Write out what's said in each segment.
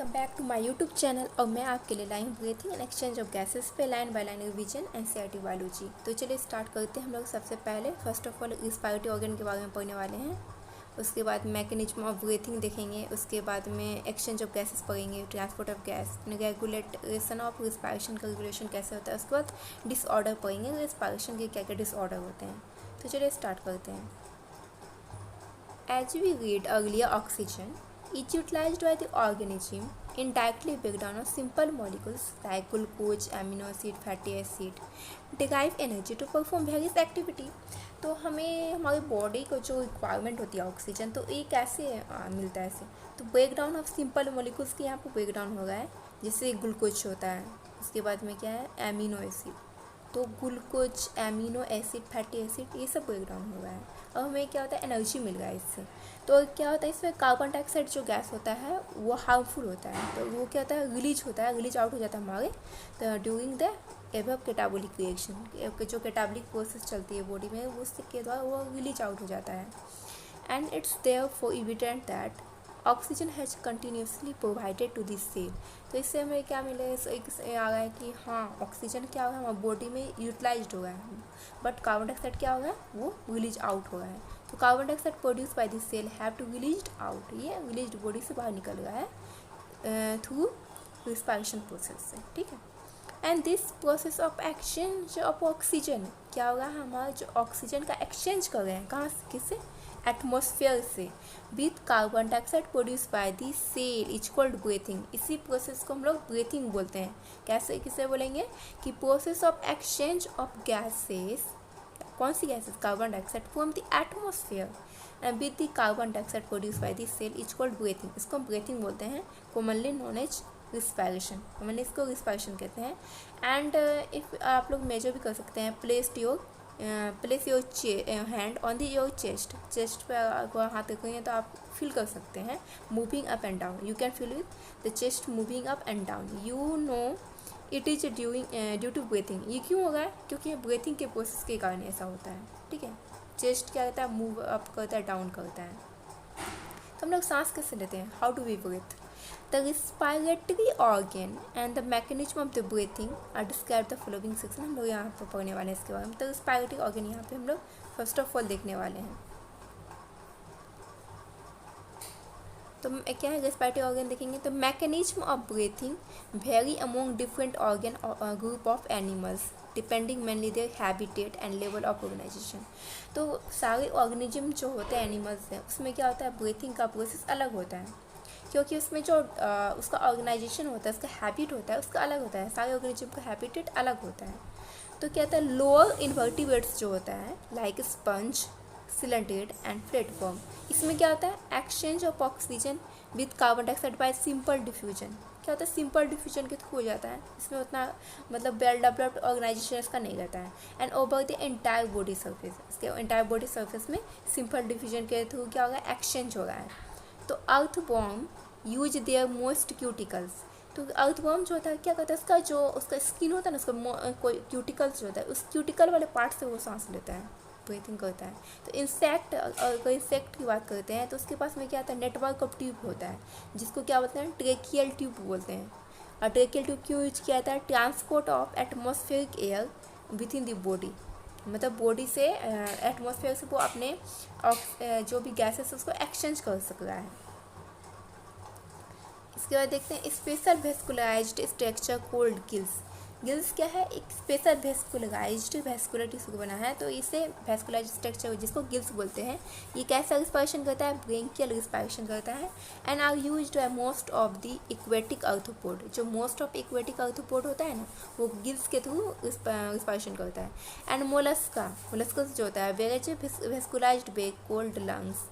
Welcome back to my YouTube channel. और मैं आपके लिए लाई हूँ breathing and exchange of gases पे line by line revision NCERT biology. तो चलिए स्टार्ट करते हैं। हम लोग सबसे पहले first of all respiratory organ के बारे में पढ़ने वाले हैं। उसके बाद मैकेनिज्म ऑफ ब्रीथिंग देखेंगे। उसके बाद में एक्सचेंज ऑफ गैसेस पढ़ेंगे, transport of gas, regulation of respiration का रेगुलेशन कैसे होता है। उसके बाद डिसऑर्डर पढ़ेंगे, रिस्पायरेशन के क्या क्या डिसऑर्डर होते हैं। तो चलिए स्टार्ट करते हैं। As we read earlier, oxygen is utilized by the organism in directly breakdown of simple molecules like glucose, amino acid, fatty acid, derive energy to perform various activity। तो हमें हमारी बॉडी को जो रिक्वायरमेंट होती है oxygen, तो ये कैसे मिलता है इसे। तो ब्रेकडाउन ऑफ सिंपल मोलिकुल्स के यहाँ पर ब्रेकडाउन हो रहा है, जैसे ग्लूकोज होता है। उसके बाद में क्या है, एमिनो एसिड। तो glucose, amino acid, fatty acid, ये सब ब्रेकडाउन हो रहा है और हमें क्या होता है, एनर्जी मिल रहा है इससे। तो क्या होता है, इसमें कार्बन डाइऑक्साइड जो गैस होता है वो हार्मफुल होता है, तो वो क्या होता है, रिलीज होता है, रिलीज आउट हो जाता है हमारे during the above catabolic reaction. जो कैटाबोलिक प्रोसेस चलती है बॉडी में, उसके द्वारा वो रिलीज आउट हो जाता है। And it's therefore evident that oxygen has continuously provided to this cell. तो इससे हमें क्या मिले, एक आ रहा है कि हाँ, ऑक्सीजन क्या हो रहा है हमारी बॉडी में यूटिलाइज्ड हो रहा है, बट कार्बन डाइऑक्साइड क्या हो रहा है, वो रिलीज आउट हो रहा है। तो carbon dioxide produce by this cell have to released out, ये रिलीज्ड बॉडी से बाहर निकल रहा है थ्रू रिस्पायरेशन प्रोसेस से, ठीक है। And this process of exchange of oxygen क्या होगा, हमारा जो ऑक्सीजन का एक्सचेंज कर रहे हैं कहाँ से, किससे, एटमॉस्फेयर से, with carbon dioxide produce by the cell is called breathing. इसी प्रोसेस को हम लोग ब्रीथिंग बोलते हैं। कैसे, किसे बोलेंगे कि process of exchange of gases, कौन सी gases, carbon dioxide from the atmosphere and with the carbon dioxide produce by the cell is called breathing. इसको हम ब्रीथिंग बोलते हैं, कॉमनली नोन एज रिस्पायरेशन, मैंने इसको रिस्पायरेशन कहते हैं। एंड इफ आप लोग मेजर भी कर सकते हैं, place your hand on the your chest पे अगर हाथ रखेंगे तो आप फील कर सकते हैं moving up and down. You can feel with the chest moving up and down. You know it is due to breathing. ये क्यों होगा, क्योंकि ब्रीथिंग के प्रोसेस के कारण ऐसा होता है, ठीक है। चेस्ट क्या करता है, मूव अप करता है, डाउन करता है। तो हम लोग सांस कैसे लेते हैं, how do we breathe. The respiratory organ and the mechanism of the breathing are described the following section। हम लोग यहाँ पर पढ़ने वाले हैं इसके बारे में। तो respiratory organ यहाँ पे हम लोग फर्स्ट ऑफ ऑल देखने वाले हैं। तो क्या है, रेस्पिरेटरी ऑर्गन देखेंगे तो mechanism of breathing vary among different organ group of animals depending mainly their habitat and level of organisation. तो सारे ऑर्गेनिज्म जो होते हैं एनिमल्स हैं, उसमें क्या होता है, ब्रीथिंग का प्रोसेस अलग होता है, क्योंकि उसमें जो उसका ऑर्गेनाइजेशन होता है, उसका हैबिट होता है, उसका अलग होता है। सारे ऑर्गेनिज्म का हैबिटेट अलग होता है। तो क्या होता है, लोअर इन्वर्टिब्रेट्स जो होता है लाइक स्पंज, सिलेंटेड एंड प्लेटफॉर्म, इसमें क्या होता है, exchange of oxygen with carbon dioxide bye simple diffusion. क्या होता है, सिंपल डिफ्यूजन के थ्रू हो जाता है। इसमें उतना मतलब वेल डेवलप्ड ऑर्गेनाइजेशन इसका नहीं रहता है। And over the entire body surface, इसके एंटायर बॉडी सर्फेस में सिंपल डिफ्यूजन के थ्रू क्या होगा, एक्सचेंज हो रहा है। तो earthworm use their most cuticles. तो अर्थवॉर्म जो होता है क्या करता है, उसका जो उसका स्किन होता है ना, उसका कोई क्यूटिकल्स जो होता है, उस क्यूटिकल वाले पार्ट से वो सांस लेता है, ब्रीथिंग करता है। तो इंसेक्ट, अगर इंसेक्ट की बात करते हैं तो उसके पास में क्या होता है, नेटवर्क ऑफ ट्यूब होता है, जिसको क्या बोलते हैं, ट्रेकियल ट्यूब बोलते हैं। और ट्रेकियल ट्यूब क्यों यूज किया जाता है, transport of atmospheric air with in the body, मतलब बॉडी से एटमॉस्फेयर से वो अपने जो भी गैसेस उसको एक्सचेंज कर सक रहा है। इसके बाद देखते हैं special vascularised structure cold gills. Gills क्या है, एक स्पेशल वेस्कुलराइज्ड वेस्कुलर टिश्यू बना है, तो इसे वेस्कुलराइज्ड स्ट्रक्चर जिसको गिल्स बोलते हैं। ये कैसा रिस्पायरेशन करता है, ब्रेंकियल रिस्पायरेशन करता है। And are used by most of the aquatic arthropod. जो मोस्ट ऑफ एक्वेटिक आर्थ्रोपोड होता है ना, वो गिल्स के थ्रू रिस्पायरेशन करता है। एंड मोलस्कस जो होता है, वेरेज वेस्कुलाइज्ड बे कोल्ड लंग्स।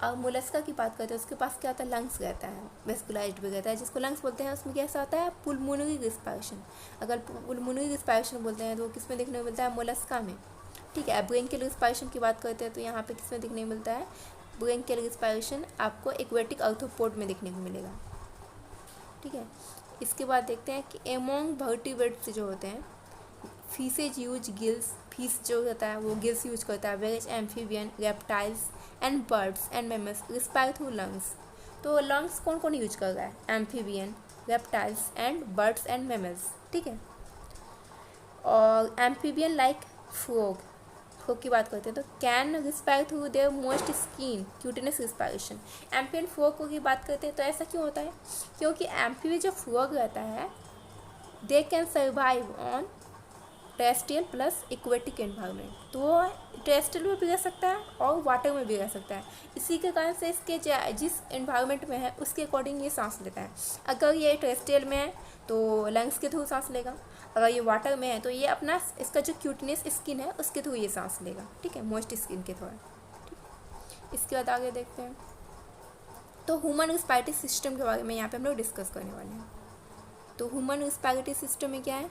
और मोलस्का की बात करते हैं, उसके पास क्या होता है, लंग्स रहता है, वेस्कुलाइज्ड भी रहता है, जिसको लंग्स बोलते हैं। उसमें कैसा होता है, पुलमोनरी रिस्पायरेशन। अगर पुलमोनरी रिस्पायरेशन बोलते हैं तो वो किस में देखने को मिलता है, मोलस्का में, ठीक है। ब्रेंकियल रिस्पायरेशन की बात करते हैं तो यहाँ पे किस में देखने को मिलता है, ब्रेंकियल रिस्पायरेशन आपको एक्वेटिक आर्थ्रोपोड में देखने को मिलेगा, ठीक है। इसके बाद देखते हैं कि एमोंग वर्टिब्रेट्स जो होते हैं, फिशेज यूज गिल्स, फिश जो होता है वो गिल्स यूज करता है। Whereas amphibian, reptiles and birds and mammals respire through lungs. तो लंग्स कौन कौन यूज कर रहा है? Amphibian, reptiles and birds and mammals, ठीक है। और एम्फीबियन लाइक फ्रॉग की बात करते हैं तो can respire through their moist skin cutaneous respiration. Amphibian frog की बात करते हैं तो ऐसा क्यों होता है? क्योंकि एम्फीबियन जो फ्रॉग रहता है they can survive on terrestrial plus aquatic environment, तो वो टेरेस्ट्रियल में भी रह सकता है और वाटर में भी रह सकता है। इसी के कारण से इसके जिस एनवायरनमेंट में है उसके अकॉर्डिंग ये सांस लेता है। अगर ये टेरेस्ट्रियल में है तो लंग्स के थ्रू सांस लेगा, अगर ये वाटर में है तो ये अपना इसका जो क्यूटनेस स्किन है उसके थ्रू ये सांस लेगा, ठीक है, मॉइस्ट स्किन के थ्रू, ठीक। इसके बाद आगे देखते हैं तो ह्यूमन रिस्पायरेटरी सिस्टम के बारे में यहाँ पे हम लोग डिस्कस करने वाले हैं। तो ह्यूमन रिस्पायरेटरी सिस्टम में क्या है?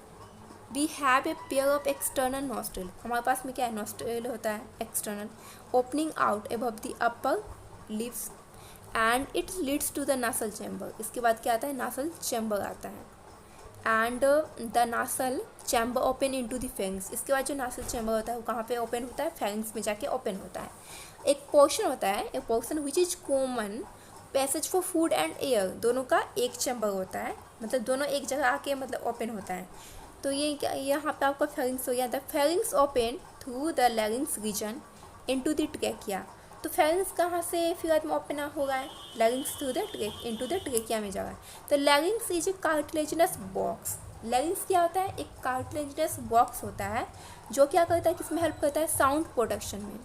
We have a pair of external nostril, हमारे पास में क्या है? नॉस्ट्रिल होता है external, opening out above the upper lips and it leads to the nasal chamber. इसके बाद क्या आता है? नासल चैम्बर आता है and the nasal chamber open into the pharynx. इसके बाद जो नासल चैम्बर होता है वो कहाँ पे ओपन होता है? फेरिंग्स में जाके ओपन होता है। एक पोर्शन होता है, एक portion which is common passage for food and air, दोनों का एक चैम्बर होता है, मतलब दोनों एक जगह आके मतलब ओपन होता है। तो ये क्या, यहाँ पे आपका फेरिंग्स हो गया था। Pharynx open through the larynx region into the trachea. तो फेरिंग्स कहाँ से फिर में ओपन हो रहा है? Larynx through the into the trachea में जा रहा है। तो larynx is a cartilaginous box. Larynx क्या होता है? एक कार्टिलेजिनस बॉक्स होता है जो क्या करता है, किसमें हेल्प करता है? साउंड प्रोडक्शन में।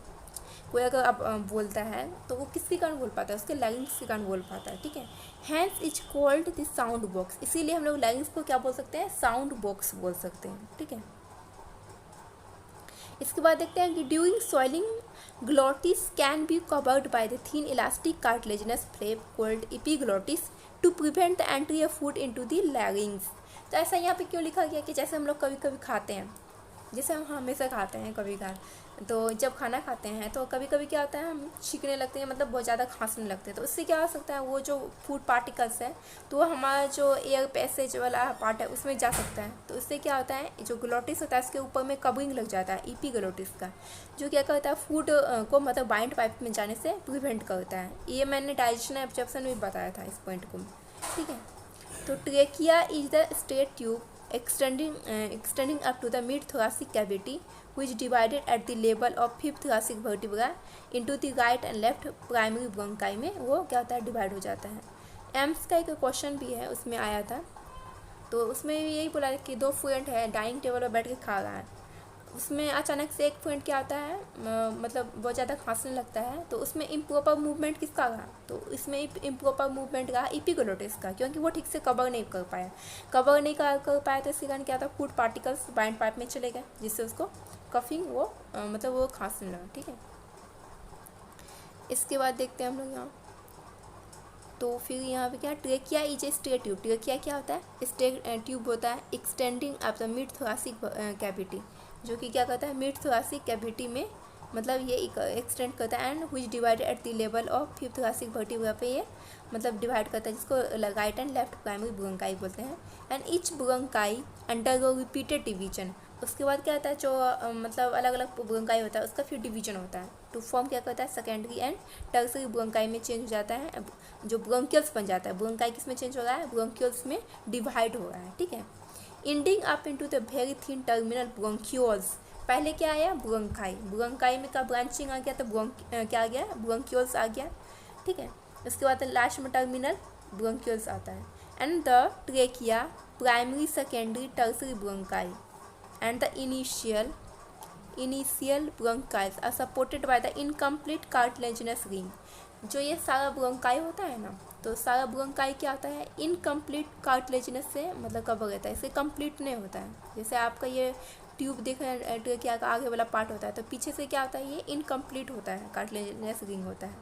कोई अगर आप बोलता है तो वो किसके कारण बोल पाता है? उसके लैरिंग्स के कारण बोल पाता है, ठीक है। Hence is called the sound box, इसीलिए हम लोग लैरिंग्स को क्या बोल सकते हैं? साउंड बॉक्स बोल सकते हैं, ठीक है। इसके बाद देखते हैं कि during swallowing glottis can be covered by the thin elastic cartilaginous flap called epiglottis to prevent the entry of food into the larynx. तो ऐसा यहाँ पे क्यों लिखा गया कि जैसे हम लोग कभी कभी खाते हैं, जैसे हम हमेशा खाते हैं कभी कभार, तो जब खाना खाते हैं तो कभी कभी क्या होता है, हम छींकने लगते हैं, मतलब बहुत ज़्यादा खांसने लगते हैं। तो उससे क्या हो सकता है? वो जो फूड पार्टिकल्स है तो वो हमारा जो एयर पैसेज वाला पार्ट है उसमें जा सकता है। तो उससे क्या होता है? जो ग्लोटिस होता है उसके ऊपर में कवरिंग लग जाता है एपिग्लोटिस का, जो क्या करता है? फूड को मतलब बाइंड पाइप में जाने से प्रिवेंट करता है। ये मैंने डाइजेशन एब्जॉर्प्शन में बताया था इस पॉइंट को, ठीक है। तो trachea is the straight tube extending up to the mid-thoracic cavity, which divided at the level of fifth thoracic vertebra into the right and left primary bronchi में वो क्या होता है? डिवाइड हो जाता है। एम्स का एक क्वेश्चन भी है, उसमें आया था, तो उसमें यही बोला कि दो फ्रेंड है डाइनिंग टेबल पर बैठ के खा रहा है, उसमें अचानक से एक फ्रेंड क्या आता है, मतलब बहुत ज़्यादा खांसने लगता है। तो उसमें इम्प्रॉपर मूवमेंट किसका रहा? तो इसमें इम्प्रॉपर मूवमेंट रहा एपिग्लोटिस का, क्योंकि वो ठीक से कवर नहीं कर पाया। कवर नहीं कर पाया तो इसके कारण क्या था? फूड पार्टिकल्स बाइंड पाइप में चले गए, जिससे उसको कफिंग वो मतलब वो खांसने लगा, ठीक है। इसके बाद देखते हैं हम लोग यहाँ, तो फिर यहाँ पे क्या? Trachea is a straight tube. Trachea क्या होता है? स्ट्रेट ट्यूब होता है extending up the mid thoracic cavity, जो कि क्या करता है? मिड थोरासिक कैविटी में मतलब ये एक्सटेंड करता है, and which divided at the level of fifth thoracic vertebra पे ये मतलब डिवाइड करता है, जिसको right and left primary bronchi बोलते हैं। And each bronchi undergo repeated division. उसके बाद क्या होता है? जो मतलब अलग अलग ब्रोंकाई होता है उसका फिर डिवीजन होता है, टू फॉर्म क्या करता है? सेकेंडरी एंड टर्सरी ब्रोंकाई में चेंज हो जाता है, जो ब्रोंकियल्स बन जाता है। ब्रोंकाई किस में चेंज हो रहा है? ब्रोंकियल्स में डिवाइड हो रहा है, ठीक है। Ending up into the very thin terminal bronchioles. पहले क्या आया? ब्रोंकाई। ब्रोंकाई में का ब्रांचिंग आ गया तो क्या आ गया? ब्रोंक्यूल्स आ गया, ठीक है। उसके बाद लास्ट में टर्मिनल ब्रोंक्यूल्स आता है। And the trachea primary secondary tertiary bronchi and the initial bronchioles are supported by the incomplete cartilaginous ring. जो ये सारा ब्रोंकाई होता है ना, तो सारा ब्रोंकाई क्या होता है? इनकम्प्लीट कार्टिलेजिनस से मतलब कवर रहता है, इसे कंप्लीट नहीं होता है। जैसे आपका ये ट्यूब देख रहे हैं ट्रेकिया का आगे वाला पार्ट होता है, तो पीछे से क्या होता है? ये इनकम्प्लीट होता है, कार्टिलेजिनस रिंग होता है।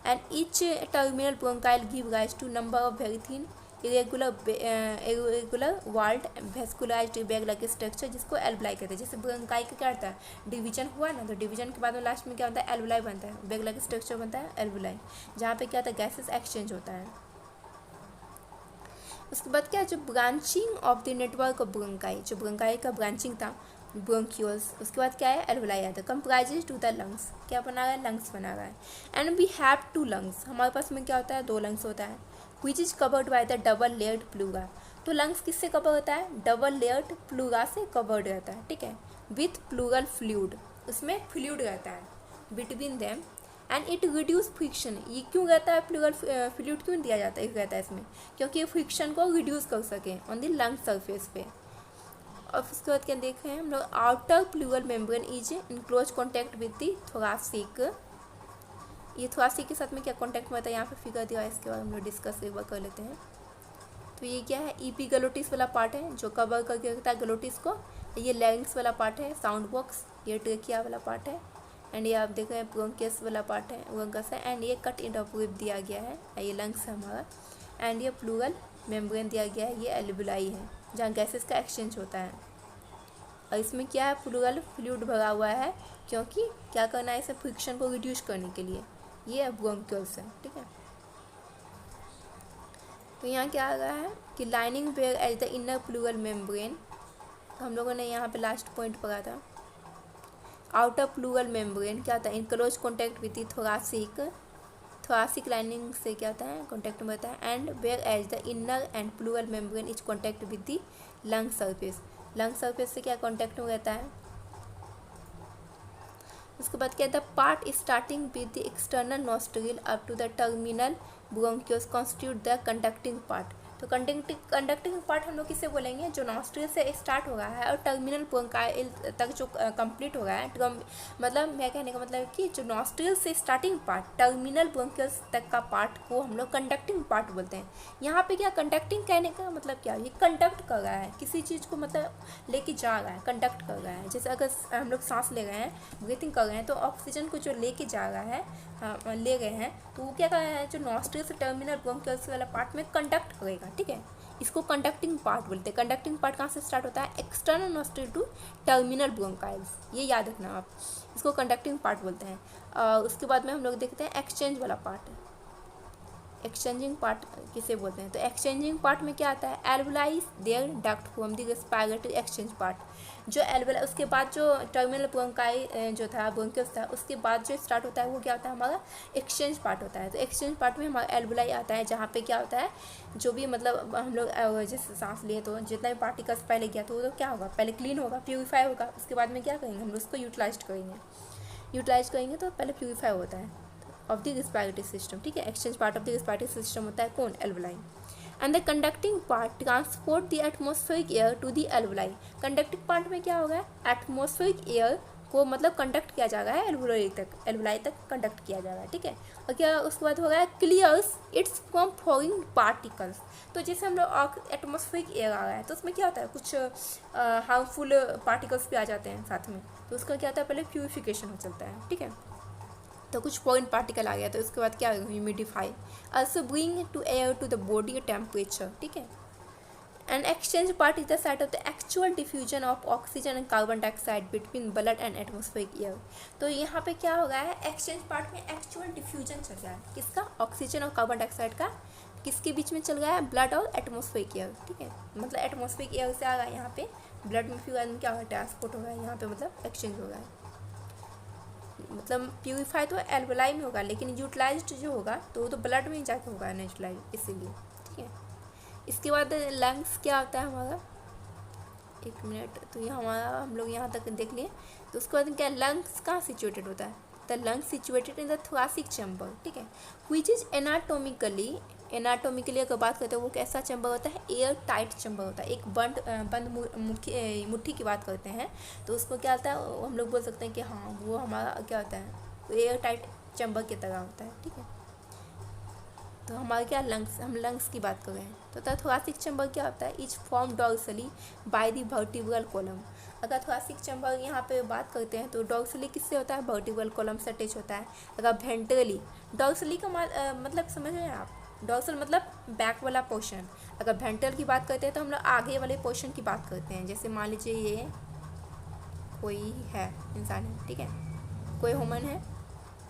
And each terminal bronchiole give rise to number of very thin irregular walled vascularised bag like structure, जिसको एल्वलाई कहते हैं। जैसे ब्रोंकाई का क्या होता है? डिवीजन हुआ ना, तो डिवीजन के बाद में लास्ट में क्या होता है? एल्वलाई बनता है, बैग लाइक स्ट्रक्चर बनता है एल्वलाई, जहाँ पे क्या होता है? गैसेस एक्सचेंज होता है। उसके बाद क्या? जो branching of the network of bronchi, जो ब्रोंकाई का ब्रांचिंग था ब्रोंक्यूल्स, उसके बाद क्या है एल्वुलाई आता है, कंप्राइजेज टू द लंग्स, क्या बना रहा है लंग्स बना रहा है। And we have two lungs, हमारे पास में क्या होता है 2 लंग्स होता है, which is covered by the double layered pleura. तो लंग्स किससे कवर होता है, डबल लेयर्ड प्लूरा से कवर्ड रहता है, ठीक है, विथ प्लूरल फ्लूइड, उसमें फ्लूइड रहता है between them and it reduce friction. ये क्यों रहता है प्लूरल फ्लूइड क्यों दिया जाता है रहता है इसमें, क्योंकि ये फ्रिक्शन को रिड्यूस कर सके ऑन द लंग सरफेस पे। और उसके बाद क्या देख रहे हैं हम लोग, outer pleural membrane is in close contact with the thoracic. ये थोरासिक के साथ में क्या कॉन्टैक्ट में होता है, यहाँ पे फिगर दिया है, इसके बाद हम लोग डिस्कस एक बार कर लेते हैं। तो ये क्या है, ईपीग्लोटिस वाला पार्ट है जो कवर करके रखता है ग्लोटिस को, ये लैरिंक्स वाला पार्ट है, साउंड बॉक्स, ये ट्रेकिया वाला पार्ट है, एंड ये आप देख रहे हैं ब्रोंकियस वाला पार्ट है, ब्रोंकस है, एंड ये कट इन ऑफ विप दिया गया है, ये लंग्स है हमारा, एंड ये प्लूरल मेम्ब्रेन दिया गया है, ये एल्वुलाई है जहाँ गैसेस का एक्सचेंज होता है। और इसमें क्या है प्लूरल फ्लूइड भरा हुआ है, क्योंकि क्या करना है इसे फ्रिक्शन को रिड्यूस करने के लिए, ये ब्रोंक्यूल्स है, ठीक है। तो यहाँ क्या आ रहा है कि lining whereas the inner pleural membrane, तो हम लोगों ने यहाँ पे लास्ट पॉइंट पढ़ा था, आउटर प्लूरल मेम्ब्रेन क्या होता है, in close contact with thoracic, thoracic lining से क्या होता है कॉन्टैक्ट में होता है, and whereas the inner and pleural membrane is contact with the lung surface, lung surface से क्या कॉन्टैक्ट में रहता है। उसके बाद क्या the part starting with the external nostril up to the terminal bronchioles constitute the conducting part. तो conducting part हम लोग किसे बोलेंगे, जो नॉस्ट्रिल से स्टार्ट हो रहा है और टर्मिनल ब्रोंकाइल तक जो कंप्लीट हो रहा है, मतलब मैं कहने का मतलब है कि जो नॉस्ट्रिल से स्टार्टिंग पार्ट टर्मिनल ब्रोंक्यूल्स तक का पार्ट को हम लोग कंडक्टिंग पार्ट बोलते हैं। यहाँ पे क्या कंडक्टिंग कहने का मतलब क्या, ये कंडक्ट कर रहा है किसी चीज़ को, मतलब लेके जा रहा है, कंडक्ट कर रहा है। जैसे अगर हम लोग सांस ले रहे हैं, ब्रीथिंग कर रहे हैं, तो ऑक्सीजन को जो लेके जा रहा है, ले गए हैं, तो वो क्या कर रहा है, जो नॉस्ट्रिल से टर्मिनल ब्रोंक्यूल्स वाला पार्ट में कंडक्ट करेगा, ठीक है, इसको कंडक्टिंग पार्ट बोलते हैं। कंडक्टिंग पार्ट कहाँ से स्टार्ट होता है, एक्सटर्नल नॉस्ट्रिल टू टर्मिनल ब्रोंकाइल्स, ये याद रखना आप, इसको कंडक्टिंग पार्ट बोलते हैं। उसके बाद में हम लोग देखते हैं एक्सचेंज वाला पार्ट, एक्सचेंजिंग पार्ट किसे बोलते हैं, तो एक्सचेंजिंग पार्ट में क्या आता है, alveoli there duct from the respiratory exchange part, जो एल्वुलाई उसके बाद जो टर्मिनल ब्रोंकाई जो था ब्रोंकियस था, उसके बाद जो स्टार्ट होता है वो क्या होता है हमारा एक्सचेंज पार्ट होता है। तो एक्सचेंज पार्ट में हमारा एल्वुलाई आता है, जहाँ पे क्या होता है जो भी मतलब हम लोग जैसे सांस लिए तो जितना भी पार्टिकल्स पहले गया तो वो तो क्या होगा, पहले क्लीन होगा, प्यूरीफाई होगा, उसके बाद में क्या करेंगे हम लोग उसको यूटिलाइज करेंगे तो पहले प्यूरीफाई होता है ऑफ द रेस्पिरेटरी सिस्टम, ठीक है। Exchange part of the respiratory system होता है कौन, alveoli. And the conducting part transport the atmospheric air to the alveoli. Conducting part में क्या होगा, एटमॉस्फेरिक एयर को मतलब कंडक्ट किया जा रहा है एल्वुलाई तक कंडक्ट किया जा रहा है, ठीक है। और क्या उसके बाद होगा clears it's from foreign particles. तो जैसे हम लोग एटमॉस्फेरिक एयर आ रहा है तो उसमें क्या होता है, कुछ हार्मफुल पार्टिकल्स भी आ जाते हैं साथ में, तो उसका क्या होता है पहले प्यूरिफिकेशन हो चलता है, ठीक है। तो कुछ फॉरेन पार्टिकल आ गया तो उसके बाद क्या humidify, also bring to air to the body temperature, ठीक है। And exchange part is the site of the actual diffusion of oxygen and carbon dioxide between blood and atmospheric air. तो यहाँ पे क्या हो रहा है, एक्सचेंज पार्ट में एक्चुअल डिफ्यूजन चल रहा है, किसका, ऑक्सीजन और कार्बन डाइऑक्साइड का, किसके बीच में चल रहा है, ब्लड और एटमॉस्फेरिक एयर, ठीक है। मतलब एटमॉस्फेरिक एयर से आ रहा है यहाँ पे ब्लड में, फिर क्या होगा ट्रांसपोर्ट हो रहा है, यहाँ पे मतलब एक्सचेंज हो रहा है। मतलब प्यूरिफाई तो एल्वुलाई में होगा, लेकिन यूटिलाइज्ड जो होगा तो वो तो ब्लड में ही जाके होगा नेचुरलाइज, इसीलिए, ठीक है। इसके बाद लंग्स क्या होता है हमारा, एक मिनट, तो ये हमारा हम लोग यहाँ तक देख लिए। तो उसके बाद क्या लंग्स कहाँ सिचुएटेड होता है, the lungs situated in the thoracic chamber, ठीक है, विच इज एनाटोमिकली अगर बात करते हैं वो कैसा चैम्बर होता है, एयर टाइट चैम्बर होता है। एक बंद मुट्ठी की बात करते हैं तो उसको क्या होता है, हम लोग बोल सकते हैं कि हाँ वो हमारा क्या होता है, एयर टाइट चैम्बर की तरह होता है, ठीक है। तो हमारे क्या हम लंग्स की बात कर रहे हैं। तो थोरासिक चैम्बर क्या होता है, is form dorsally by the vertebral column. अगर थोरासिक चैम्बर यहाँ पे बात करते हैं तो डॉर्सली किससे होता है, वर्टिब्रल कॉलम से अटैच होता है। अगर वेंट्रली, डॉर्सली का मतलब समझ रहे हैं आप, डॉर्सल मतलब बैक वाला पोर्शन। अगर वेंट्रल की बात करते हैं तो हम लोग आगे वाले पोर्शन की बात करते हैं। जैसे मान लीजिए ये कोई है इंसान है, ठीक है, कोई ह्यूमन है,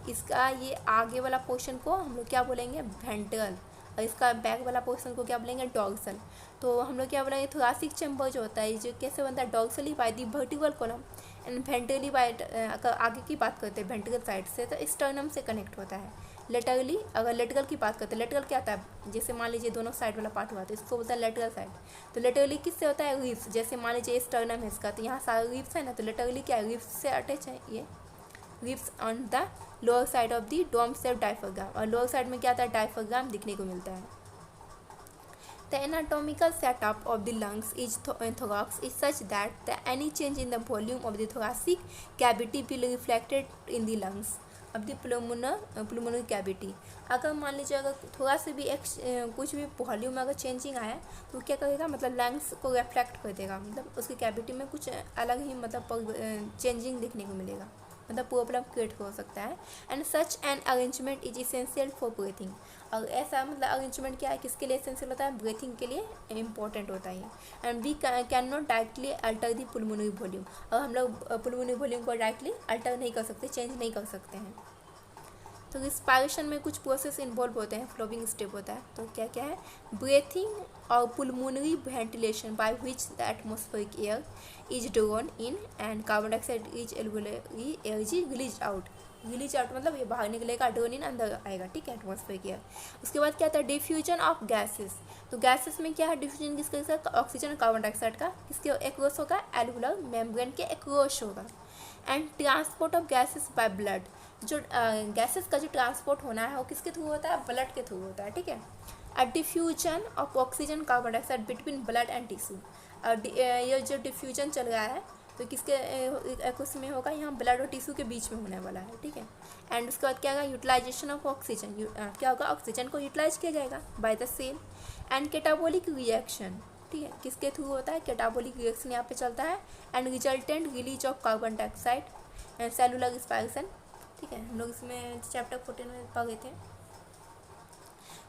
इसका ये आगे वाला पोर्शन को हम लोग क्या बोलेंगे, वेंट्रल। और इसका बैक वाला पोर्शन को क्या बोलेंगे, डॉर्सल। तो हम लोग क्या बोलेंगे, थोरासिक चैम्बर जो होता है जो कैसे बनता है, dorsally by the vertical column and ventrally by, अगर आगे की बात करते हैं वेंट्रिकल साइड से तो स्टर्नम से कनेक्ट होता है। लेटरली अगर लेटरल की बात करते हैं, लेटरल क्या आता है, जैसे मान लीजिए दोनों साइड वाला पार्ट हुआ तो इसको बोलता है लेटरल साइड। तो लेटरली किससे होता है, रिब्स। जैसे मान लीजिए स्टर्नम है इसका, तो यहाँ सारा रिब्स है ना, तो लेटरली क्या है, रिब्स से अटैच है ये, ribs on the lower side of the dome shape diaphragm. और लोअर साइड में क्या आता है, डायफ्राम दिखने को मिलता है। The anatomical setup of the lungs is thorax is such that any change in the volume of the thoracic cavity will reflected in the lungs of the pulmonary cavity। अगर मान लीजिए अगर थोड़ा सा भी कुछ भी वॉल्यूम में अगर चेंजिंग आया तो क्या करेगा, मतलब लंग्स को रिफ्लेक्ट कर देगा, मतलब उसकी कैविटी में कुछ अलग ही मतलब चेंजिंग देखने को मिलेगा, मतलब प्रॉब्लम क्रिएट हो सकता है। And such an arrangement is essential for breathing. और ऐसा मतलब अरेंजमेंट क्या है, किसके लिए एसेंशियल होता है, ब्रीथिंग के लिए इंपॉर्टेंट होता है। And we can not directly alter the pulmonary volume. और हम लोग पुलमोनरी वॉल्यूम को डायरेक्टली अल्टर नहीं कर सकते, चेंज नहीं कर सकते हैं। तो रिस्पायरेशन में कुछ प्रोसेस इन्वॉल्व होते हैं, फ्लोविंग स्टेप होता है। तो क्या क्या है, ब्रीथिंग और pulmonary ventilation by which the atmospheric air is drawn in and carbon dioxide is alveolar release out. Release out मतलब ये बाहर निकलेगा, ड्रॉन इन अंदर आएगा, ठीक है, एटमॉस्फेरिक एयर। उसके बाद क्या आता है, डिफ्यूजन ऑफ गैसेस। तो गैसेस में क्या है, डिफ्यूजन किसके साथ, ऑक्सीजन और कार्बन डाइऑक्साइड का किसके एक्रोस होगा, एलवुलर मेम्ब्रेन के एक्रोस होगा। And transport of gases by blood. जो गैसेस का जो ट्रांसपोर्ट होना है वो किसके थ्रू होता है, ब्लड के थ्रू होता है, ठीक है। A diffusion of oxygen carbon dioxide between blood and tissue. ये जो डिफ्यूजन चल रहा है तो किसके उसमें होगा, यहाँ ब्लड और टिश्यू के बीच में होने वाला है, ठीक है। एंड उसके बाद क्या होगा, यूटिलाइजेशन ऑफ ऑक्सीजन। क्या होगा, ऑक्सीजन को यूटिलाइज किया जाएगा by the cell. And catabolic reaction, ठीक है, किसके थ्रू होता है, कैटाबोलिक रिएक्शन यहाँ पे चलता है। And resultant release of carbon dioxide and cellular respiration, ठीक है, हम लोग इसमें चैप्टर 14 में पढ़े थे।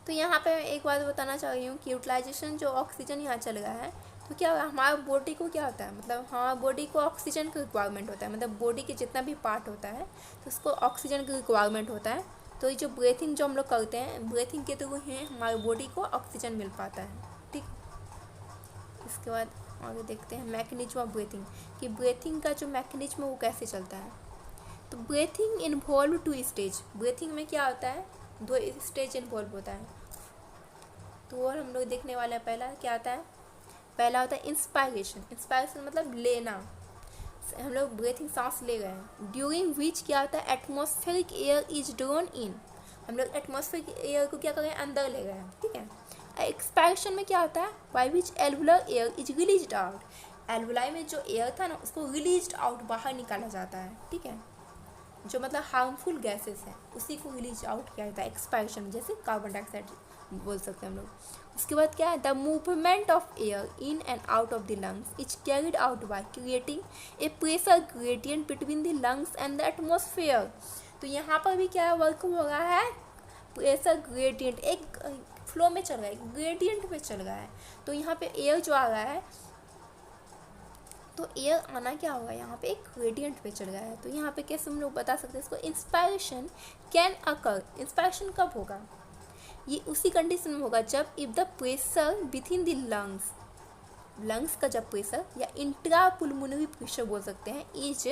तो यहाँ पे एक बात बताना चाह रही हूँ कि यूटिलाइजेशन जो ऑक्सीजन यहाँ चल रहा है तो क्या होगा, हमारा बॉडी को क्या होता है, मतलब हमारा बॉडी को ऑक्सीजन का रिक्वायरमेंट होता है, मतलब बॉडी के जितना भी पार्ट होता है तो उसको ऑक्सीजन का रिक्वायरमेंट होता है। तो ये जो ब्रीथिंग जो हम लोग करते हैं, ब्रीथिंग के थ्रू ही हमारे बॉडी को ऑक्सीजन मिल पाता है, ठीक। इसके बाद आगे देखते हैं मैकेनिज्म ऑफ ब्रीथिंग, कि ब्रीथिंग का जो मैकेनिज्म है वो कैसे चलता है। तो ब्रीथिंग इन्वॉल्व 2 स्टेज। ब्रीथिंग में क्या होता है, 2 स्टेज इन्वॉल्व होता है। तो और हम लोग देखने वाले हैं, पहला क्या आता है, पहला होता है इंस्पायरेशन। इंस्पायरेशन मतलब लेना, हम लोग ब्रीथिंग सांस ले रहे हैं। ड्यूरिंग विच क्या होता है, एटमॉस्फेरिक एयर इज ड्रॉन इन, हम लोग एटमॉस्फेरिक एयर को क्या कर रहे हैं, अंदर ले रहे हैं, ठीक है। एक्सपायरेशन में क्या होता है, by which alveolar air is released out, alveoli में जो एयर था ना उसको रिलीज्ड आउट, बाहर निकाला जाता है, ठीक है। जो मतलब हार्मफुल गैसेस हैं उसी को रिलीज आउट किया जाता है एक्सपायरेशन, जैसे कार्बन डाइऑक्साइड बोल सकते हैं हम लोग। उसके बाद क्या है, the movement of air in and out of the lungs is carried out by creating a pressure gradient between the lungs and the atmosphere. तो यहाँ पर भी क्या वर्क हो रहा है, प्रेशर ग्रेडियंट एक फ्लो में चल रहा है, ग्रेडियंट में चल रहा है। तो यहाँ पे एयर जो आ रहा है तो एयर आना क्या होगा, यहाँ पे एक ग्रेडियंट पे चल रहा है। तो यहाँ पे कैसे हम लोग बता सकते हैं इसको, इंस्पायरेशन कैन अकर। इंस्पायरेशन कब होगा, ये उसी कंडीशन में होगा जब if the pressure with in the lungs, lungs का जब प्रेशर या इंट्रा पुलमोनरी प्रेशर बोल सकते हैं, is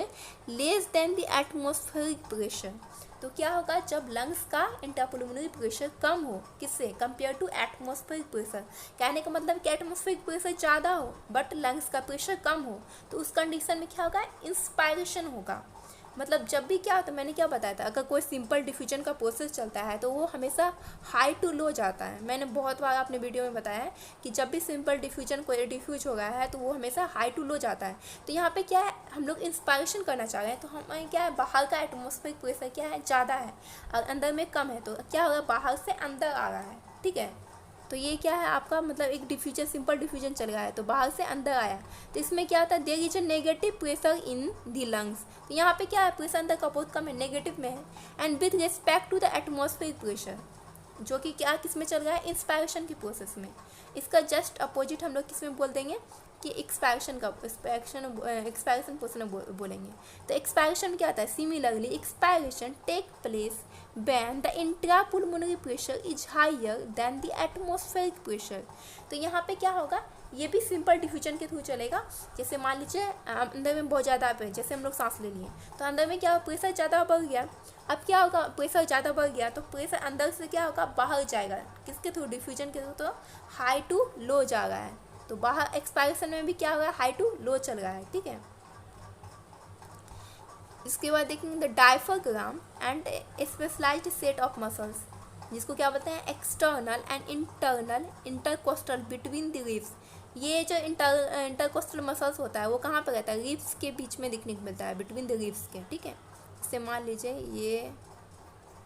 less than the atmospheric pressure. तो क्या होगा, जब लंग्स का इंट्रापुलमोनरी प्रेशर कम हो, किससे कंपेयर टू एटमॉस्फेरिक प्रेशर। कहने का मतलब कि एटमॉस्फेरिक प्रेशर ज़्यादा हो बट लंग्स का प्रेशर कम हो, तो उस कंडीशन में क्या होगा, इंस्पायरेशन होगा। मतलब जब भी क्या होता है, मैंने क्या बताया था, अगर कोई सिंपल डिफ्यूजन का प्रोसेस चलता है तो वो हमेशा हाई टू लो जाता है। मैंने बहुत बार अपने वीडियो में बताया है कि जब भी सिंपल डिफ्यूजन कोई डिफ्यूज हो गया है तो वो हमेशा हाई टू लो जाता है। तो यहाँ पे क्या है, हम लोग इंस्पायरेशन करना चाह रहे हैं तो हमें क्या है, बाहर का एटमॉस्फेरिक प्रेशर क्या है, ज़्यादा है और अंदर में कम है, तो क्या होगा, बाहर से अंदर आ रहा है, ठीक है। तो ये क्या है आपका, मतलब एक डिफ्यूजन, सिंपल डिफ्यूजन चल रहा है तो बाहर से अंदर आया, तो इसमें क्या होता है, there is a negative pressure in the lungs. तो यहाँ पे क्या है, प्रेशर अंदर का बहुत कम है, नेगेटिव में है। And with respect to the atmospheric pressure, जो कि क्या किस में चल रहा है, इंस्पायरेशन की प्रोसेस में। इसका जस्ट अपोजिट हम लोग किस में बोल देंगे कि एक्सपैंशन पोर्शन में बोलेंगे। तो एक्सपैंशन क्या होता है? Similarly expansion take place when the intrapulmonary pressure is higher than the atmospheric pressure. तो यहाँ पे क्या होगा, ये भी सिंपल डिफ्यूजन के थ्रू चलेगा। जैसे मान लीजिए अंदर में बहुत ज़्यादा पे, जैसे हम लोग सांस ले लिए तो अंदर में क्या प्रेशर ज़्यादा बढ़ गया। अब क्या होगा, प्रेशर ज़्यादा बढ़ गया तो प्रेशर अंदर से क्या होगा, बाहर जाएगा। किसके थ्रू? डिफ्यूजन के थ्रू। तो हाई टू लो जा रहा है, तो बाहर एक्सपायरेशन में भी क्या हो रहा है, हाई टू लो चल रहा है। ठीक है, इसके बाद देखेंगे the diaphragm and specialised set of muscles, जिसको क्या बोलते हैं, external and internal intercostal between the ribs. ये जो इंटरकोस्टल मसल्स होता है वो कहाँ पर रहता है? रिब्स के बीच में दिखने को मिलता है, बिटवीन द रिब्स के। ठीक है, जैसे मान लीजिए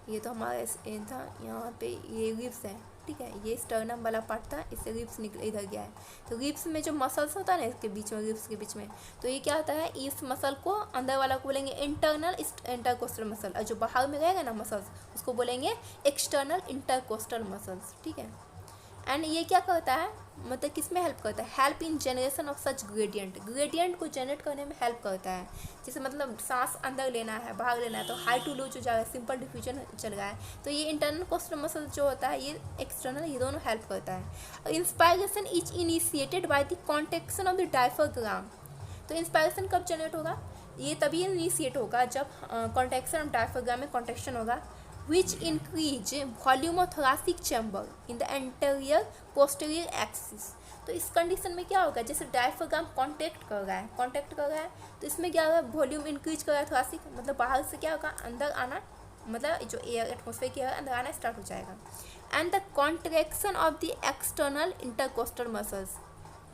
ये तो हमारा था, यहाँ पे ये रिब्स है। ठीक है, ये स्टर्नम वाला पार्ट था, इससे रिब्स निकल इधर गया है। तो रिब्स में जो मसल्स होता है ना इसके बीच में, रिब्स के बीच में, तो ये क्या होता है, इस मसल को अंदर वाला को बोलेंगे इंटरनल इंटरकोस्टल मसल, और जो बाहर में रहेगा ना मसल्स उसको बोलेंगे एक्सटर्नल इंटरकोस्टल मसल्स। ठीक है, एंड ये क्या करता है, मतलब किस में हेल्प करता है? Help in generation of such gradient को जनरेट करने में हेल्प करता है। जैसे मतलब सांस अंदर लेना है, बाहर लेना है, तो हाई टू लो जो जा रहा है, सिंपल डिफ्यूजन चल रहा है, तो ये इंटरनल कोस्टल मसल जो होता है, ये एक्सटर्नल, ये दोनों हेल्प करता है। Inspiration is initiated by the contraction of the diaphragm. तो इंस्पायरेशन कब जनरेट होगा? ये तभी इनिशिएट होगा जब कॉन्ट्रैक्शन ऑफ डायफ्राम में कॉन्ट्रैक्शन होगा, which increase volume of thoracic chamber in the anterior posterior axis। तो इस कंडीशन में क्या होगा, जैसे डायफ्राम कॉन्टैक्ट कर रहा है तो इसमें क्या होगा, वॉल्यूम इंक्रीज कर रहा है थोरासिक, मतलब बाहर से क्या होगा, अंदर आना, मतलब जो एयर एटमॉस्फेयर की एयर अंदर आना स्टार्ट हो जाएगा। And the contraction of the external intercostal muscles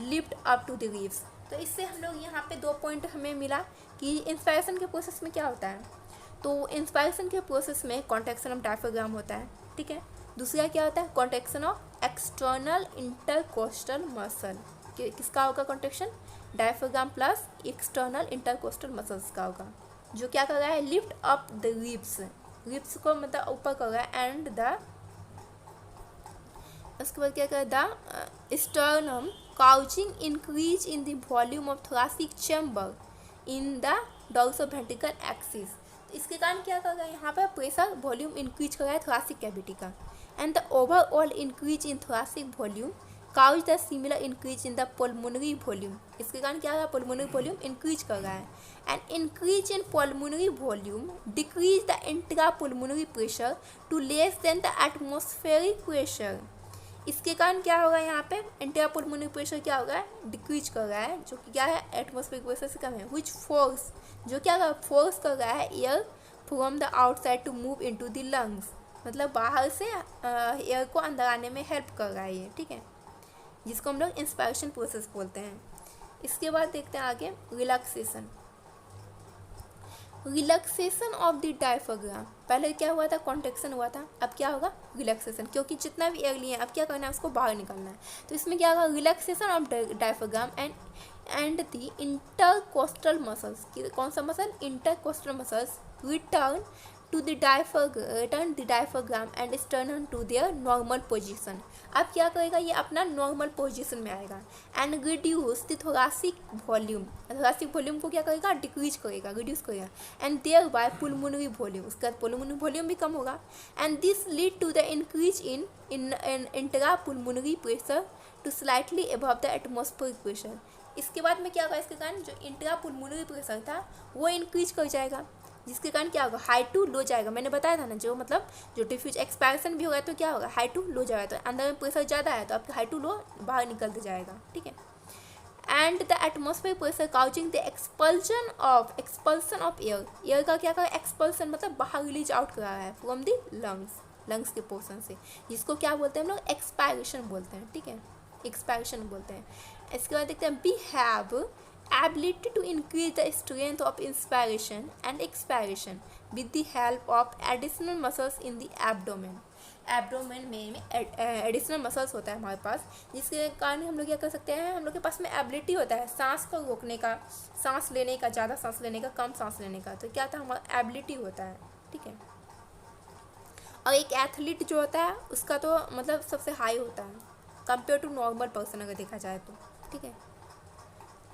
lift up to the ribs. तो इससे हम लोग यहाँ पे 2 पॉइंट हमें मिला कि इंस्पायरेशन के प्रोसेस में क्या होता है। तो इंस्पायरेशन के प्रोसेस में कॉन्ट्रैक्शन ऑफ डायफ्राम होता है। ठीक है, दूसरा क्या होता है, contraction of external intercostal muscle. किसका होगा contraction? Diaphragm plus external intercostal muscles का होगा, जो क्या कर रहा है, लिफ्ट अप द रिब्स को मतलब ऊपर कर रहा है। एंड द उसके बाद क्या कर रहा है, the sternum causing increase in the volume of thoracic chamber in the dorsoventral axis. इसके कारण क्या कर रहा है, यहाँ पर प्रेशर वॉल्यूम इंक्रीज कर रहा है थोरासिक कैविटी का। And the overall increase in thoracic volume cause the similar increase in the pulmonary volume. इसके कारण क्या हो रहा है, पल्मोनरी वॉल्यूम इंक्रीज कर रहा है। And increase in pulmonary volume decrease the intra pulmonary pressure to less than the atmospheric pressure. इसके कारण क्या होगा, यहाँ पे इंट्रा पल्मोनरी प्रेशर क्या होगा, डिक्रीज कर रहा है, जो कि क्या है, एटमॉस्फेरिक प्रेशर से कम है। विच फोर्स, जो क्या फोर्स कर रहा है air from the outside to move into the lungs, मतलब बाहर से एयर को अंदर आने में हेल्प कर रहा है ये। ठीक है, जिसको हम लोग इंस्पायरेशन प्रोसेस बोलते हैं। इसके बाद देखते हैं आगे रिलैक्सेशन ऑफ द डायफ्राम। पहले क्या हुआ था, कॉन्ट्रैक्शन हुआ था, अब क्या होगा, रिलैक्सेशन, क्योंकि जितना भी एयर लिए अब क्या करना है, उसको बाहर निकालना है। तो इसमें क्या होगा, relaxation of diaphragm and the intercostal muscles. कौन सा muscle, intercostal muscles return the diaphragm and stern to their normal position. अब क्या करेगा, ये अपना नॉर्मल पोजीशन में आएगा। And reduce the thoracic volume को क्या करेगा, डिक्रीज करेगा, रिड्यूस करेगा। And thereby pulmonary volume, उसके बाद पुलमोनरी वॉल्यूम भी कम होगा। And this lead to the increase in intra pulmonary pressure to slightly above the atmospheric pressure. इसके बाद में क्या होगा, इसके कारण जो इंट्रा पुलमोनरी प्रेशर था वो इंक्रीज कर जाएगा, जिसके कारण क्या होगा, हाई टू लो जाएगा। मैंने बताया था ना, जो मतलब जो डिफ्यूज एक्सपैंशन भी होगा तो क्या होगा, हाई टू लो जाएगा। तो अंदर में प्रेशर ज़्यादा है तो आपका हाई टू लो बाहर निकलते जाएगा। ठीक है, and the atmospheric pressure causing the expulsion of air का क्या करा, एक्सपल्सन मतलब बाहर रिलीज आउट करा है फ्रॉम द लंग्स के पोर्शन से, जिसको क्या बोलते हैं हम लोग, एक्सपायरेशन बोलते हैं। ठीक है, एक्सपायरेशन बोलते हैं। इसके बाद देखते हैं, we have ability to increase the strength of inspiration and expiration with the help of additional muscles in the abdomen। Abdomen में एडिशनल मसल्स होता है हमारे पास, जिसके कारण हम लोग क्या कर सकते हैं, हम लोग के पास में एबिलिटी होता है सांस को रोकने का, सांस लेने का, ज़्यादा सांस लेने का, कम सांस लेने का। तो क्या था, हमारा एबिलिटी होता है। ठीक है, और एक एथलीट जो होता है उसका तो मतलब सबसे हाई होता है, कंपेयर टू नॉर्मल पर्सन अगर देखा जाए तो, ठीक है।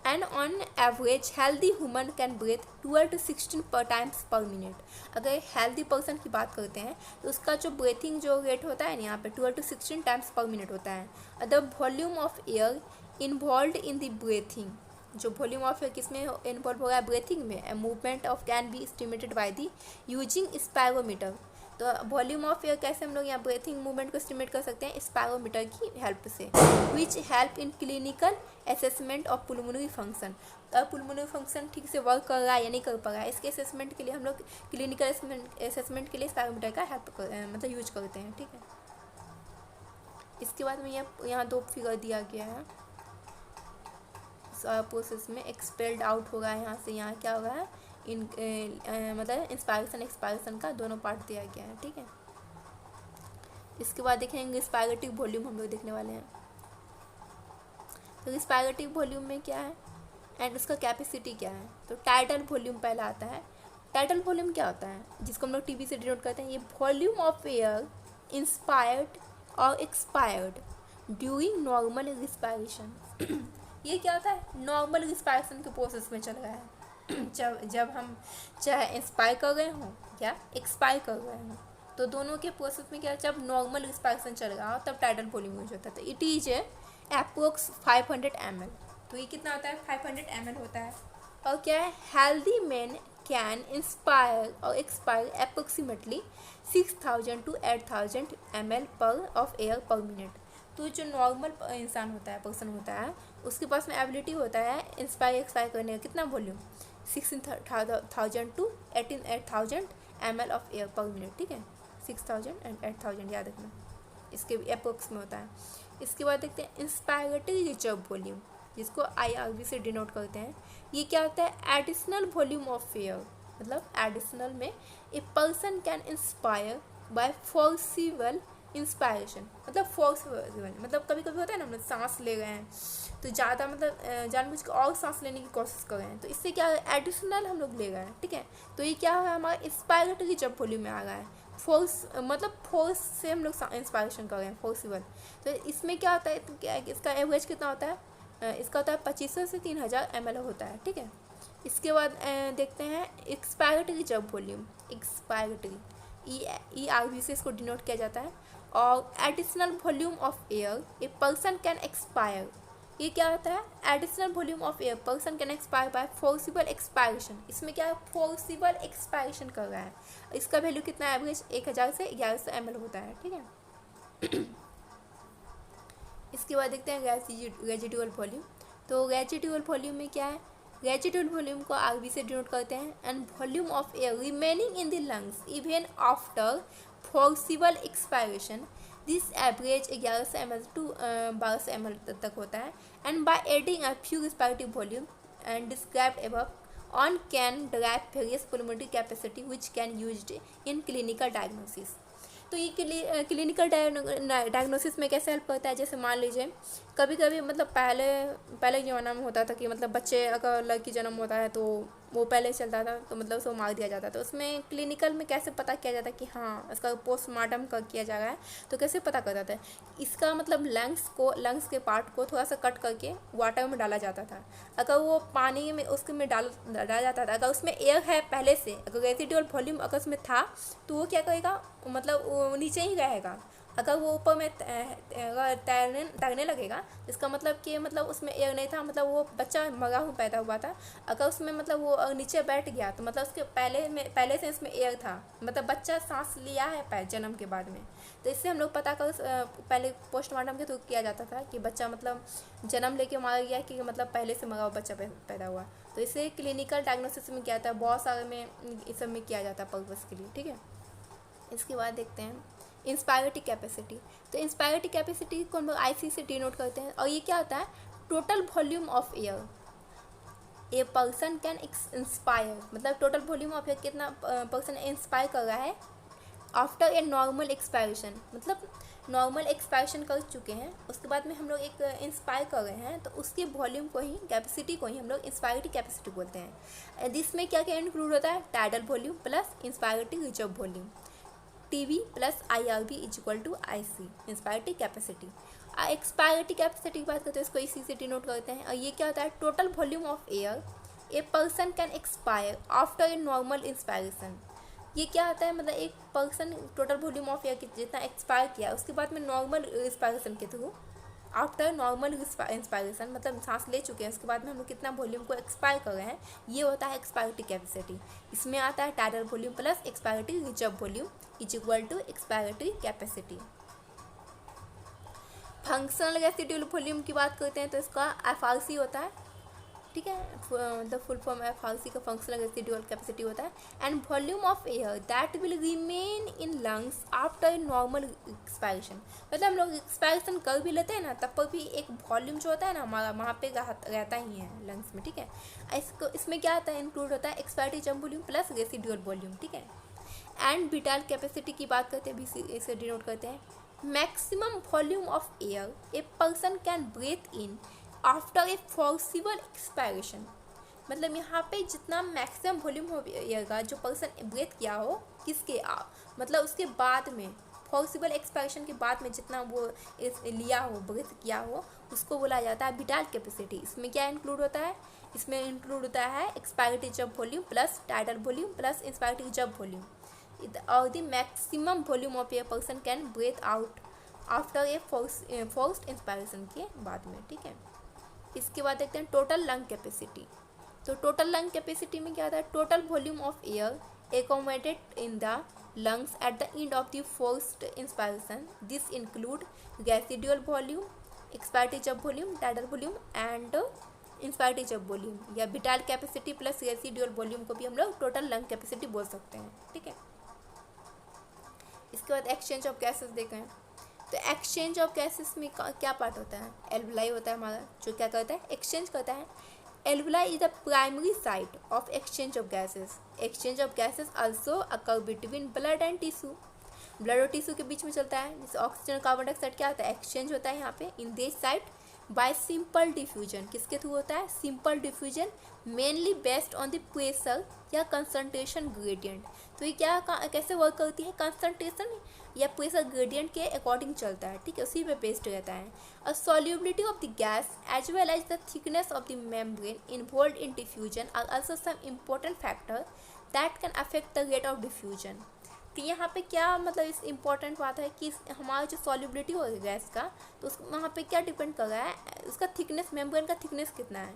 And on average healthy human can breathe 12 to 16 पर टाइम्स पर मिनट। अगर हेल्दी पर्सन की बात करते हैं तो उसका जो ब्रीथिंग जो रेट होता है ना यहाँ पे 12 to 16 टाइम्स पर मिनट होता है। The volume of air involve in the breathing, जो वॉल्यूम ऑफ एयर किसमें इन्वॉल्व हो रहा है, ब्रीथिंग में। Movement of can be estimated by the using spirometer. तो वॉल्यूम ऑफ एयर कैसे हम लोग यहाँ ब्रीथिंग मूवमेंट को एस्टिमेट कर सकते हैं, स्पायरोमीटर की हेल्प से, which help in clinical assessment of pulmonary function. अब पुलमोनरी फंक्शन ठीक से वर्क कर रहा है या नहीं कर पा रहा है, इसके असेसमेंट के लिए हम लोग क्लिनिकल असेसमेंट के लिए स्पायरोमीटर का हेल्प मतलब यूज करते हैं, ठीक है। इसके बाद में यहाँ 2 फिगर दिया गया है। प्रोसेस में एक्सपेल्ड आउट होगा यहाँ से, यहाँ क्या होगा है मतलब इंस्पायरेशन एक्सपायरेशन का दोनों पार्ट दिया गया है, ठीक है। इसके बाद देखेंगे स्पायरेटिव वॉल्यूम हम लोग देखने वाले हैं। तो स्पायरेटिव वॉल्यूम में क्या है एंड उसका कैपेसिटी क्या है। तो टाइडल वॉल्यूम पहला आता है। टाइडल वॉल्यूम क्या होता है, जिसको हम लोग टीवी से डिनोट करते हैं, ये वॉल्यूम ऑफ एयर इंस्पायर्ड और एक्सपायर्ड ड्यूरिंग नॉर्मल रिस्पायरेशन। ये क्या होता है, नॉर्मल रिस्पायरेशन के प्रोसेस में चल रहा है। जब हम चाहे इंस्पायर कर रहे हों या एक्सपायर कर रहे हों, तो दोनों के प्रोसेस में क्या, जब नॉर्मल रिस्पायरेशन चल रहा हो तब टाइडल वॉल्यूम यूज होता है। तो इट इज अप्रोक्स 500 ml। तो ये कितना होता है, 500 ml होता है। और क्या है, हेल्दी मैन कैन इंस्पायर और एक्सपायर अप्रोक्सीमेटली 6000 to 8000 ml पर ऑफ एयर पर मिनट। तो जो नॉर्मल इंसान होता है, पर्सन होता है, उसके पास में एबिलिटी होता है इंस्पायर एक्सपायर करने का कितना volume, 16,000 to 18,000 ml of air पर मिनट, ठीक है। 6000 and 8000 याद रखना, इसके अप्रोक्स में होता है। इसके बाद देखते हैं इंस्पायरेटरी रिजर्व वॉल्यूम, जिसको IRV से डिनोट करते हैं। ये क्या होता है, एडिशनल वॉल्यूम ऑफ एयर, मतलब एडिशनल में a person can inspire by forcible inspiration, मतलब फोर्सिबल मतलब कभी कभी होता है ना, हम लोग सांस ले रहे हैं तो ज़्यादा मतलब जानबूझ के और सांस लेने की कोशिश कर रहे हैं, तो इससे क्या एडिशनल हम लोग ले रहे हैं, ठीक है। तो ये क्या है, हमारा इंस्पायरेटरी जब वॉल्यूम में आ रहा है, फोर्स मतलब फोर्स से हम लोग इंस्पायरेशन कर रहे हैं, फोर्सिबल। तो इसमें क्या होता है, तो क्या इसका एवरेज कितना होता है, इसका होता है 2500 से 3000 ml होता है, ठीक है। इसके बाद देखते हैं एक्सपायरेटरी जब वॉल्यूम, एक्सपायरेटरी ERV से इसको डिनोट किया जाता है। और additional volume of air a person can expire, ये क्या होता है, additional volume of air person can expire by forcible expiration. इसमें क्या है, फोर्सिबल एक्सपायरेशन कर रहा है। इसका वैल्यू कितना है, एवरेज 1000 से 1100 ml होता है, ठीक है। इसके बाद देखते हैं रेजिडुअल वॉल्यूम। तो रेजिडुअल वॉल्यूम में क्या है, रेजिडुअल वॉल्यूम को RV से डिनोट करते हैं। And volume of air remaining in the lungs even after forcible expiration, this average 1100 ml to 1200 ml तक होता है। And by adding a few respiratory volume and described above on can derive various pulmonary capacity which can used in clinical diagnosis. तो ये clinical diagnosis में कैसे help करता है, जैसे मान लीजिए कभी कभी मतलब पहले ज़माना में होता था कि मतलब बच्चे अगर लड़की जन्म होता है तो वो पहले चलता था, तो मतलब उसको मार दिया जाता था। तो उसमें क्लिनिकल में कैसे पता किया जाता है कि हाँ इसका पोस्टमार्टम का किया जा रहा है, तो कैसे पता कर जाता है, इसका मतलब लंग्स के पार्ट को थोड़ा सा कट करके वाटर में डाला जाता था। अगर वो पानी में उसके में डाला जाता था, अगर उसमें एयर है पहले से, अगर रेसिडुअल वॉल्यूम अगर उसमें था तो वो क्या करेगा, मतलब वो नीचे ही रहेगा। अगर वो ऊपर में तैरने लगेगा, इसका मतलब कि मतलब उसमें एयर नहीं था, मतलब वो बच्चा मरा हुआ पैदा हुआ था। अगर उसमें मतलब वो नीचे बैठ गया तो मतलब उसके पहले से इसमें एयर था, मतलब बच्चा सांस लिया है जन्म के बाद में। तो इससे हम लोग पता कर पहले पोस्टमार्टम के थ्रू किया जाता था कि बच्चा मतलब जन्म लेके मारा गया कि मतलब पहले से मरा हुआ बच्चा पैदा हुआ। तो इसे क्लिनिकल डायग्नोसिस में किया जाता है, बहुत सारे में इस सब में किया जाता है पर्पस के लिए, ठीक है। इसके बाद देखते हैं इंस्पायरेटरी कैपेसिटी। तो इंस्पायरेटरी कैपेसिटी को हम लोग IC से डिनोट करते हैं। और ये क्या होता है, total volume of air a person can inspire, मतलब टोटल वॉल्यूम ऑफ एयर कितना पर्सन इंस्पायर कर रहा है आफ्टर ए नॉर्मल एक्सपायरेशन, मतलब नॉर्मल एक्सपायरेशन कर चुके हैं, उसके बाद में हम लोग एक इंस्पायर कर रहे हैं, तो उसके वॉल्यूम को ही, कैपेसिटी को ही हम लोग इंस्पायरेटरी कैपेसिटी बोलते हैं। जिसमें क्या क्या इंक्लूड होता है, tidal volume plus inspiratory reserve volume, TV plus IRV is equal to IC, inspiratory capacity. Expiratory capacity की बात करते हैं, इसको इसी से डिनोट करते हैं। और ये क्या होता है, total volume of air a person can expire after a normal inspiration. ये क्या होता है, मतलब एक person total volume of air जितना एक्सपायर किया उसके बाद में नॉर्मल इंस्पायरेशन के थ्रू, आफ्टर नॉर्मल इंस्पायरेशन मतलब सांस ले चुके हैं उसके बाद में हम लोग कितना वॉल्यूम को एक्सपायर कर रहे हैं, ये होता है एक्सपायरिटी कैपेसिटी। इसमें आता है tidal volume plus expiratory reserve volume is equal to expiratory capacity. Functional residual volume की बात करते हैं तो इसका FRC होता है, ठीक है, मतलब फुल फॉर्म FRC का फंक्शनल रेसिडुअल कैपेसिटी होता है। And volume of air that will remain in lungs after normal expiration, मतलब हम लोग एक्सपायरेशन कर भी लेते हैं ना तब पर भी एक वॉल्यूम जो होता है ना हमारा वहाँ पे रहता ही है लंग्स में, ठीक है। इसको इसमें क्या आता है, इंक्लूड होता है expiratory jump volume plus residual volume, ठीक है। एंड विटाल कैपेसिटी की बात करते हैं, भी इसे डिनोट करते हैं, maximum volume of air a person can breathe in after a forcible expiration, मतलब यहाँ पे जितना मैक्सिमम वॉल्यूम हो एयर का जो पर्सन ब्रीथ किया हो किसके मतलब उसके बाद में फोर्सिबल एक्सपायरेशन के बाद में जितना वो लिया हो ब्रीथ किया हो उसको बोला जाता है विटाल कैपेसिटी। इसमें क्या इंक्लूड होता है, इसमें इंक्लूड होता है expiratory jump volume plus tidal volume plus inspiratory jump volume और the maximum volume of a person can breathe out after a forced inspiration के बाद में, ठीक है। इसके बाद देखते हैं टोटल लंग कैपेसिटी। तो टोटल लंग कैपेसिटी में क्या होता है, total volume of air accommodated in the lungs at the end of the forced inspiration. This include residual volume, expiratory jump volume, tidal volume and इंस्पायरिटी जब volume या vital capacity plus residual volume को भी हम लोग total lung capacity बोल सकते हैं, ठीक है। इसके बाद एक्सचेंज ऑफ गैसेस देखें तो एक्सचेंज ऑफ गैसेस में क्या पार्ट होता है, एल्वुलाई होता है हमारा जो क्या करता है एक्सचेंज करता है। Alveoli is the primary site of exchange of gases. Exchange of gases also occur between blood and tissue, blood और टिश्यू के बीच में चलता है। जैसे ऑक्सीजन और कार्बन डाइऑक्साइड क्या होता है एक्सचेंज होता है यहाँ पे in this site bye simple diffusion. किसके थ्रू होता है, simple diffusion mainly based on the pressure या कंसंट्रेशन ग्रेडियंट। तो ये क्या कैसे वर्क करती है, कंसंट्रेशन या प्रेशर ग्रेडियंट के अकॉर्डिंग चलता है, ठीक है, उसी पे बेस्ड रहता है। और solubility of the gas as well as the thickness of the membrane involved in diffusion are also some important factor that can affect the rate of diffusion. तो यहाँ पे क्या मतलब इस इम्पॉर्टेंट बात है कि हमारा जो सॉल्युबिलिटी हो गैस का तो उस वहाँ पे क्या डिपेंड कर रहा है, उसका थिकनेस, मेम्ब्रेन का थिकनेस कितना है।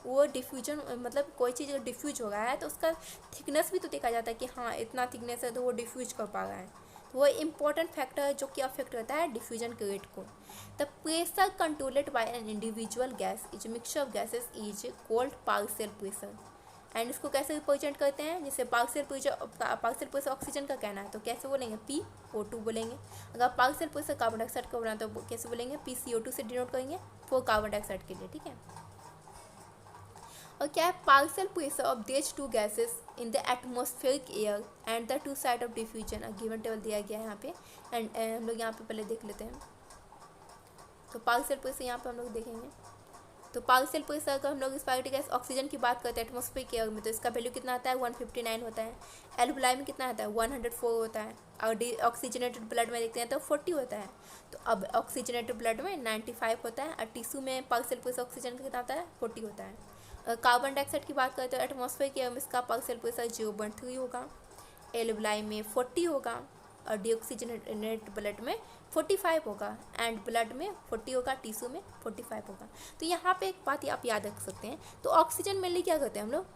वो डिफ्यूजन मतलब कोई चीज़ अगर डिफ्यूज हो रहा है तो उसका थिकनेस भी तो देखा जाता है कि हाँ इतना थिकनेस है तो वो डिफ्यूज कर पा रहा है। तो वो इम्पॉर्टेंट फैक्टर है जो कि अफेक्ट करता है डिफ्यूजन के रेट को। The pressure controlled by an individual gas is mixture of gases is called partial pressure. And इसको कैसे रिप्रेजेंट करते हैं, जैसे पार्शियल प्रेशर ऑक्सीजन का कहना है तो कैसे बोलेंगे PO2 बोलेंगे। अगर पार्शियल प्रेशर कार्बन डाइऑक्साइड का बोलना तो कैसे बोलेंगे PCO2 से डिनोट करेंगे फॉर कार्बन डाइऑक्साइड के लिए, ठीक है। और क्या है partial pressure of these two gases in the atmospheric air and the two side of diffusion given table दिया गया है यहाँ पे। एंड हम लोग यहाँ पे पहले देख लेते हैं। तो पार्शियल प्रेशर यहाँ पे हम लोग देखेंगे तो पार्शियल प्रेशर का हम लोग इंस्पायरिटी गैस ऑक्सीजन की बात करते हैं एटमॉस्फेरिक एयर में तो इसका वैल्यू कितना आता है 159 होता है। एल्वुलाई में कितना आता है 104 होता है। और ऑक्सीजनेटेड ब्लड में देखते हैं तो 40 होता है। तो अब ऑक्सीजनेटेड ब्लड में 95 होता है और टिश्यू में पार्शियल प्रेशर ऑक्सीजन का कितना आता है 40 होता है। कार्बन डाइऑक्साइड की बात करते हैं एटमॉस्फेरिक एयर में इसका पार्शियल प्रेशर 0.3 होगा, एल्वुलाई में 40 होगा और डीऑक्सीजनेटेड ब्लड में 45 होगा एंड ब्लड में 40 होगा, टिश्यू में 45 होगा। तो यहाँ पे एक बात आप याद रख सकते हैं। तो ऑक्सीजन मेनली क्या करते हैं हम लोग,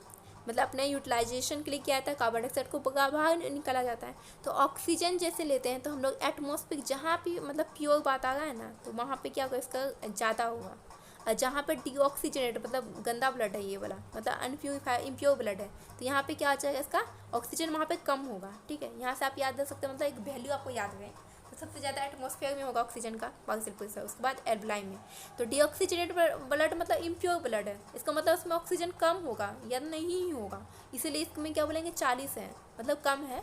मतलब अपने यूटिलाइजेशन के लिए क्या आता है कार्बन डाइऑक्साइड को बाहर निकाला जाता है। तो ऑक्सीजन जैसे लेते हैं तो हम लोग एटमॉस्फेरिक जहाँ भी मतलब प्योर बात आ रहा है ना तो वहाँ पे क्या होगा इसका ज़्यादा होगा। और जहाँ पे डीऑक्सीजनेट मतलब गंदा ब्लड है ये वाला मतलब इम्प्योर ब्लड है तो यहाँ पे क्या आ जाएगा इसका ऑक्सीजन वहाँ पे कम होगा, ठीक है। यहाँ से आप याद रख सकते हैं मतलब एक वैल्यू आपको याद रहे। तो सबसे ज़्यादा एटमॉस्फेयर में होगा ऑक्सीजन का पार्शियल प्रेशर, उसके बाद एल्वुलाई में। तो डीऑक्सीजनेट ब्लड मतलब इम्प्योर ब्लड है, इसका मतलब उसमें ऑक्सीजन कम होगा या नहीं ही होगा, इसीलिए इसमें क्या बोलेंगे 40 है मतलब कम है।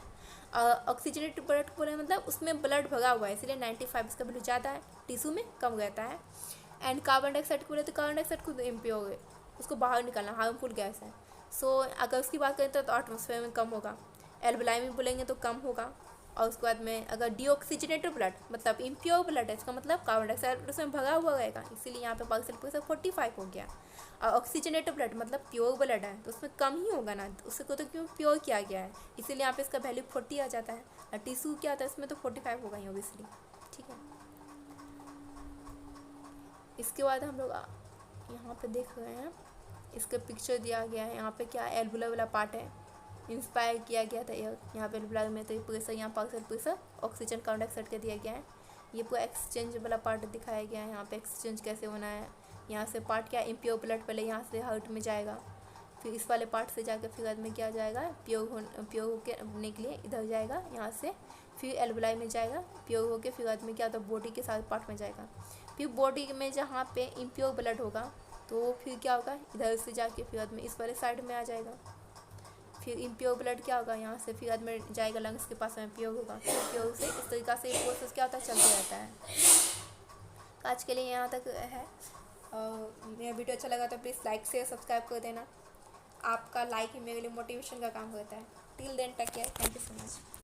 ऑक्सीजनेट ब्लड को बोले मतलब उसमें ब्लड भरा हुआ है इसलिए 95 इसका वैल्यू ज़्यादा है, टिश्यू में कम रहता है। एंड कार्बन डाइऑक्साइड को बोले तो कार्बन डाइऑक्साइड खुद इम्प्योर है, उसको बाहर निकालना हार्मफुल गैस है। सो अगर उसकी बात करें तो एटमॉस्फेयर में कम होगा। एल्वुलाई में बोलेंगे तो कम होगा और उसके बाद में अगर डीऑक्सीजनेटेड ब्लड मतलब इम्प्योर ब्लड है, इसका मतलब कार्बन डाइऑक्साइड उसमें भगा हुआ रहेगा, इसीलिए यहाँ पे पार्शियल प्रेशर 45 हो गया। और ऑक्सीजनेटेड ब्लड मतलब प्योर ब्लड है तो उसमें कम ही होगा ना, उसको तो क्यों प्योर किया गया है, इसीलिए यहाँ पे इसका वैल्यू 40 आ जाता है। और टिश्यू क्या आता है इसमें तो 45 होगा ही ऑब्वियसली, ठीक है। इसके बाद हम लोग यहाँ पे देख रहे हैं, इसका पिक्चर दिया गया है। यहाँ पे क्या एल्वुलर वाला पार्ट है, इंस्पायर किया गया था यहाँ पे एल्वुलर में, तो प्रेशर यहाँ partial pressure oxygen carbon dioxide का दिया गया है। ये पूरा एक्सचेंज वाला पार्ट दिखाया गया है, यहाँ पे एक्सचेंज कैसे होना है। यहाँ से पार्ट क्या इम्प्योर ब्लड पहले यहाँ से हार्ट में जाएगा, फिर इस वाले पार्ट से जाकर फिर बाद में क्या जाएगा प्योर होने के लिए इधर जाएगा यहाँ से, फिर एल्वुलाई में जाएगा प्योर होके, फिर बाद में क्या होता है बॉडी के साथ पार्ट में जाएगा। फिर बॉडी में जहाँ पे इम्प्योर ब्लड होगा तो फिर क्या होगा इधर से जाके फिर बाद में इस वाले साइड में आ जाएगा। फिर इम्प्योर ब्लड क्या होगा यहाँ से फिर बाद में जाएगा लंग्स के पास में, प्योर होगा, फिर प्योर से इस तरीक़ा से प्रोसेस क्या होता है चलते रहता है। आज के लिए यहाँ तक है। और मेरा वीडियो अच्छा लगा तो प्लीज़ लाइक शेयर सब्सक्राइब कर देना। आपका लाइक ही मेरे लिए मोटिवेशन का काम करता है। Till then take care, thank you so much.